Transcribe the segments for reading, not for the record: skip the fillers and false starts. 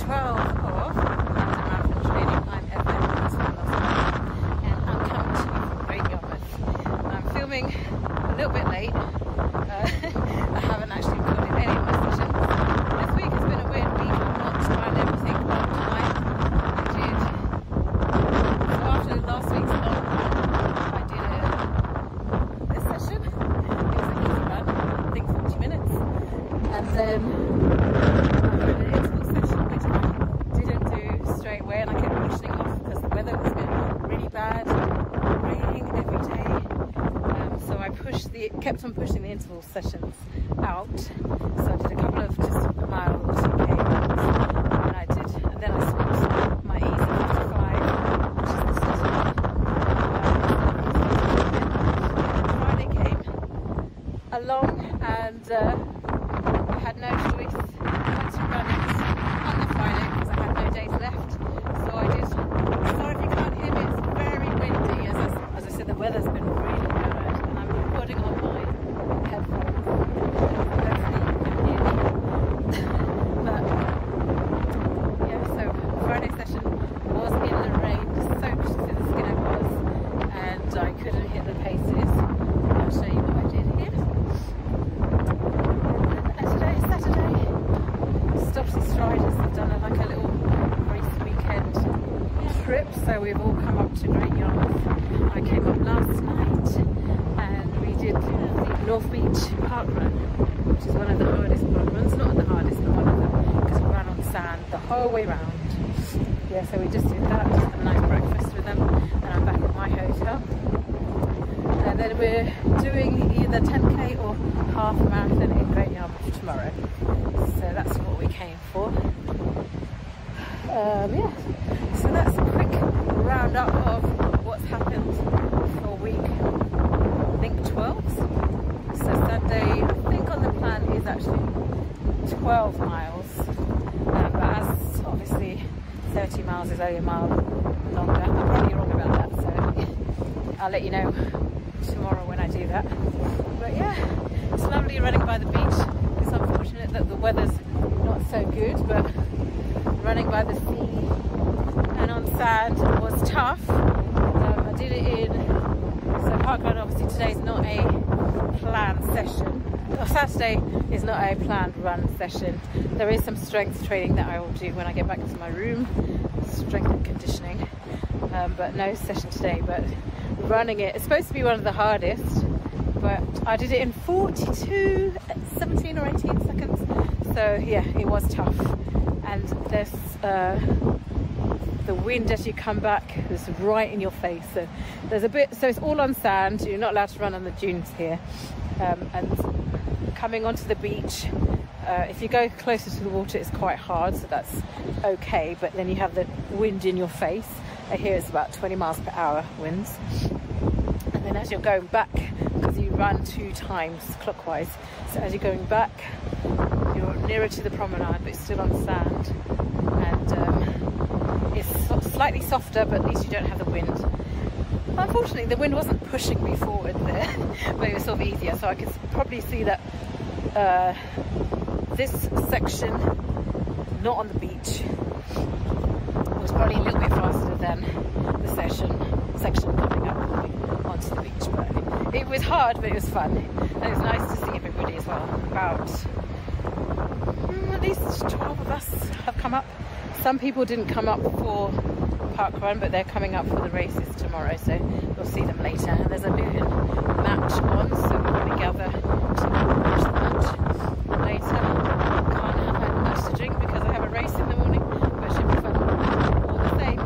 12 of marathon training. I'm Evan, and I'm coming to you from Great Yarmouth. I'm filming a little bit late. I haven't actually recorded any of my sessions. This week has been a weird week. I'm not trying everything on time. So after last week's long run, I did this session. It was an easy run, I think 40 minutes. And then and I kept pushing off because the weather was really bad, raining every day. So I kept on pushing the interval sessions out. So I did a couple of just a mile or 2K runs, and then I swapped my easy 55, which is the session. Friday came along, and I had no choice but to run it on the Friday because I had no days left. So I did. Sorry if you can't hear me, it's very windy. As I said, the weather's been really bad, and I'm recording on my headphones. Hopefully you can hear me. But yeah, so Friday session was in the rain, soaked to the skin I was, and I couldn't hit the paces. I'll show you what I did here. And today is Saturday. Stopsy Striders have done like a little trip, so we've all come up to Great Yarmouth. I came up last night and we did the North Beach parkrun, which is one of the hardest parkruns, not the hardest but one of them, because we ran on sand the whole way round. Yeah, so we just did that, just had a nice breakfast with them, and I'm back at my hotel. And then we're doing either 10k or half marathon in Great Yarmouth tomorrow. So that's what we came for. Yeah, so that's a quick roundup of what's happened for week, I think 12. So Sunday, I think on the plan is actually 12 miles, but as obviously 30 miles is only a mile longer, I'm probably wrong about that, so I'll let you know tomorrow when I do that. But yeah, it's lovely running by the beach. It's unfortunate that the weather's not so good, but running by the sea and on sand was tough. I did it in, so parkrun obviously today is not a planned session. Saturday is not a planned run session. There is some strength training that I will do when I get back into my room, strength and conditioning, but no session today. But running it's supposed to be one of the hardest, but I did it in 42, 17 or 18 seconds. So yeah, it was tough. And there's the wind as you come back is right in your face. So there's a bit, so it's all on sand. You're not allowed to run on the dunes here. And coming onto the beach, if you go closer to the water, it's quite hard. So that's okay. But then you have the wind in your face. Here it's about 20 miles per hour winds. And then as you're going back, because you run 2 times clockwise, so as you're going back, you're nearer to the promenade, but it's still on sand, and it's slightly softer, but at least you don't have the wind. Unfortunately, the wind wasn't pushing me forward there, but it was sort of easier, so I could probably see that this section, not on the beach, was probably a little bit faster than the section coming up onto the beach. But it was hard, but it was fun, and it was nice to see everybody as well. About at least 12 of us have come up. Some people didn't come up for parkrun, but they're coming up for the races tomorrow, so we'll see them later. And there's a Luton match on, so we're going to gather to watch the match later. Can't have much to drink because I have a race in the morning, but it should be fun all the same.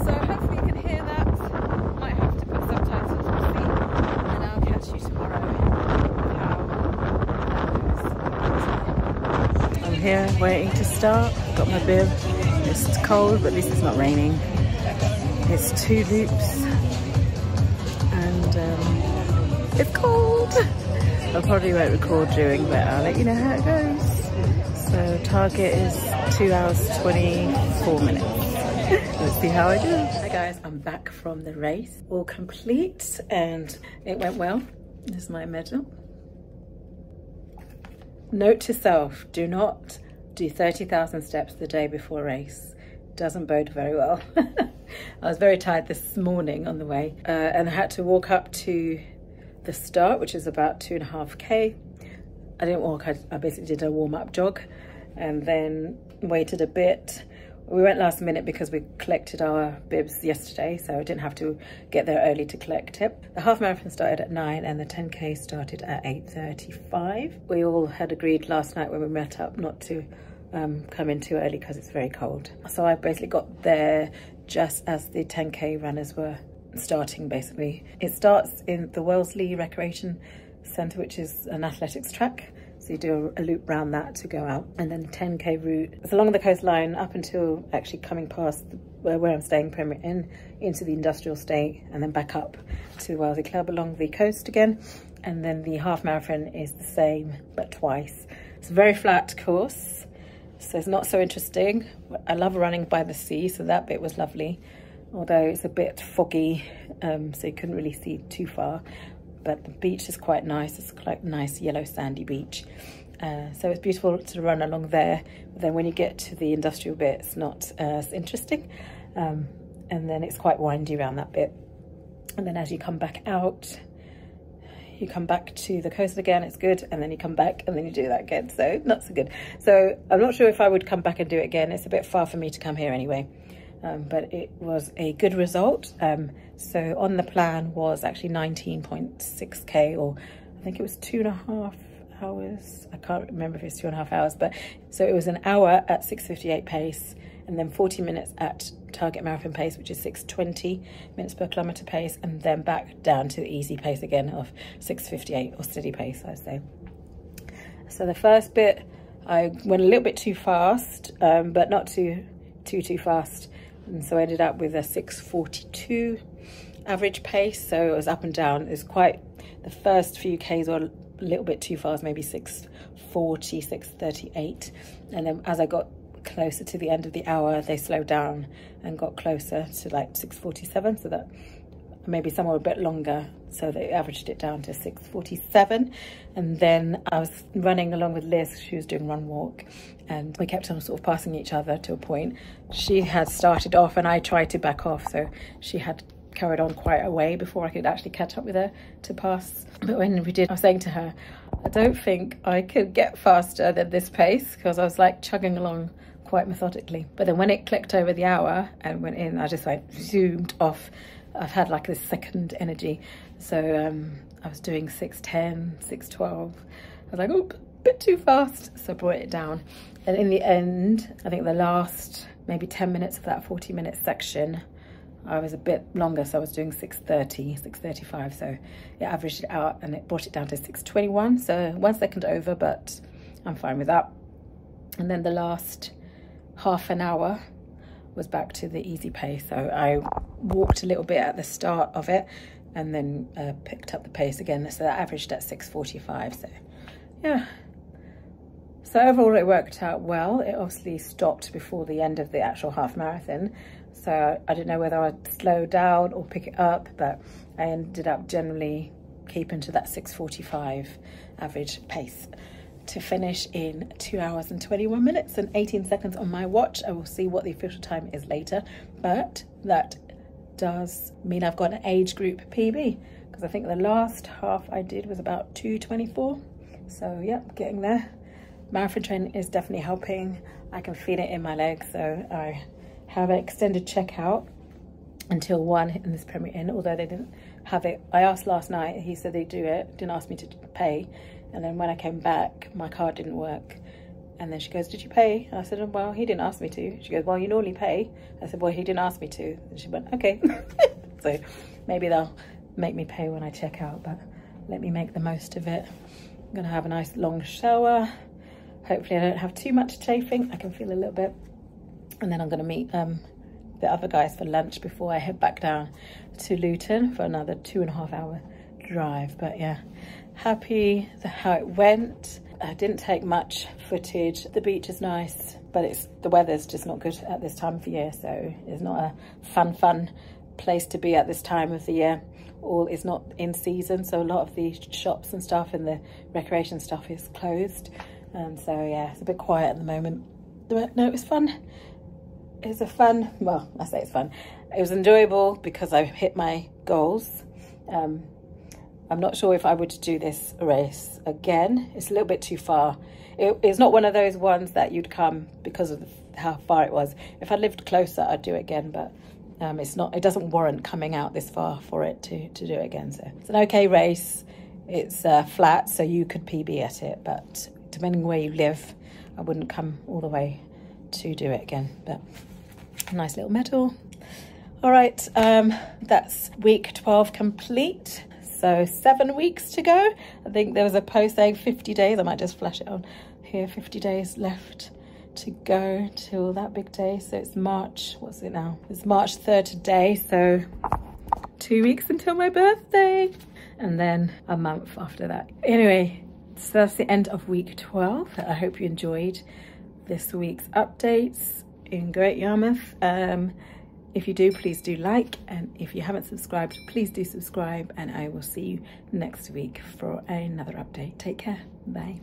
So hopefully you can hear that. Might have to put subtitles, we'll see, and I'll catch you tomorrow. I'm here waiting to start. Got my bib. It's cold, but at least it's not raining. It's 2 loops, and it's cold. I probably won't record during, but I'll let you know how it goes. So target is 2 hours 24 minutes. Let's see how I do. Hi guys, I'm back from the race, all complete, and it went well. This is my medal. Note to self, do not do 30,000 steps the day before a race doesn't bode very well. I was very tired this morning on the way, and I had to walk up to the start, which is about 2.5k. I didn't walk, I basically did a warm-up jog and then waited a bit. We went last minute because we collected our bibs yesterday, so I didn't have to get there early to collect it. The half marathon started at 9 and the 10k started at 8:35. We all had agreed last night when we met up not to come in too early because it's very cold. So I basically got there just as the 10k runners were starting basically. It starts in the Wellesley Recreation Centre, which is an athletics track. So you do a loop round that to go out, and then 10k route. It's along the coastline up until actually coming past where I'm staying, Premier Inn, into the industrial estate, and then back up to Wellesley Club along the coast again. And then the half marathon is the same, but twice. It's a very flat course, so it's not so interesting. I love running by the sea, so that bit was lovely. Although it's a bit foggy, so you couldn't really see too far. But the beach is quite nice. It's quite a nice yellow sandy beach. So it's beautiful to run along there. But then when you get to the industrial bit, it's not as interesting. And then it's quite windy around that bit. And then as you come back out, you come back to the coast again, it's good. And then you come back and then you do that again. So not so good. So I'm not sure if I would come back and do it again. It's a bit far for me to come here anyway. But it was a good result. So on the plan was actually 19.6k, or I think it was 2.5 hours. I can't remember if it's 2.5 hours, but so it was an hour at 6:58 pace, and then 40 minutes at target marathon pace, which is 6:20 minutes per kilometre pace, and then back down to the easy pace again of 6:58, or steady pace, I'd say. So the first bit, I went a little bit too fast, but not too fast. And so I ended up with a 6:42 average pace. So it was up and down. It was quite, the first few Ks were a little bit too fast, maybe 6:40, 6:38. And then as I got closer to the end of the hour, they slowed down and got closer to like 6:47. So that maybe somewhere a bit longer. So they averaged it down to 6:47. And then I was running along with Liz. She was doing run walk, and we kept on sort of passing each other to a point. She had started off and I tried to back off, so she had carried on quite a way before I could actually catch up with her to pass. But when we did, I was saying to her, I don't think I could get faster than this pace, because I was like chugging along quite methodically. But then when it clicked over the hour and went in, I just like zoomed off. I've had like this second energy. So I was doing 6:10, 6:12. I was like, oh, a bit too fast. So I brought it down. And in the end, I think the last maybe 10 minutes of that 40-minute section, I was a bit longer. So I was doing 6:30, 6:35. So it averaged it out and it brought it down to 6:21. So 1 second over, but I'm fine with that. And then the last half an hour was back to the easy pace. So I walked a little bit at the start of it and then picked up the pace again. So that averaged at 6:45. So yeah. So overall it worked out well. It obviously stopped before the end of the actual half marathon. So I didn't know whether I'd slow down or pick it up, but I ended up generally keeping to that 6:45 average pace to finish in 2 hours and 21 minutes and 18 seconds on my watch. I will see what the official time is later, but that does mean I've got an age group PB, because I think the last half I did was about 2:24. So yeah, getting there. Marathon training is definitely helping. I can feel it in my legs. So I have an extended checkout until 1 in this Premier Inn, although they didn't have it. I asked last night, he said they'd do it, didn't ask me to pay. And then when I came back, my card didn't work. And then she goes, did you pay? And I said, well, he didn't ask me to. She goes, well, you normally pay. I said, well, he didn't ask me to. And she went, okay. So maybe they'll make me pay when I check out, but let me make the most of it. I'm gonna have a nice long shower. Hopefully I don't have too much chafing. I can feel a little bit. And then I'm gonna meet the other guys for lunch before I head back down to Luton for another 2.5 hour drive. But yeah, happy how it went. I didn't take much footage. The beach is nice, but the weather's just not good at this time of the year, so it's not a fun place to be at this time of the year. All is not in season, so a lot of the shops and stuff and the recreation stuff is closed. So yeah, it's a bit quiet at the moment. But no, it was fun. It was a fun, well, I say it's fun. It was enjoyable because I hit my goals. I'm not sure if I would do this race again. It's a little bit too far. It's not one of those ones that you'd come because of how far it was. If I lived closer, I'd do it again, but it's not. It doesn't warrant coming out this far for it to do it again. So it's an okay race. It's flat, so you could PB at it, but depending where you live, I wouldn't come all the way to do it again. But a nice little medal. All right, that's week 12 complete. So 7 weeks to go. I think there was a post saying 50 days. I might just flash it on here. 50 days left to go till that big day. So it's March, what's it now? It's March 3rd today. So 2 weeks until my birthday. And then a month after that. Anyway, so that's the end of week 12. I hope you enjoyed this week's updates in Great Yarmouth. If you do, please do like, and if you haven't subscribed, please do subscribe, and I will see you next week for another update. Take care. Bye.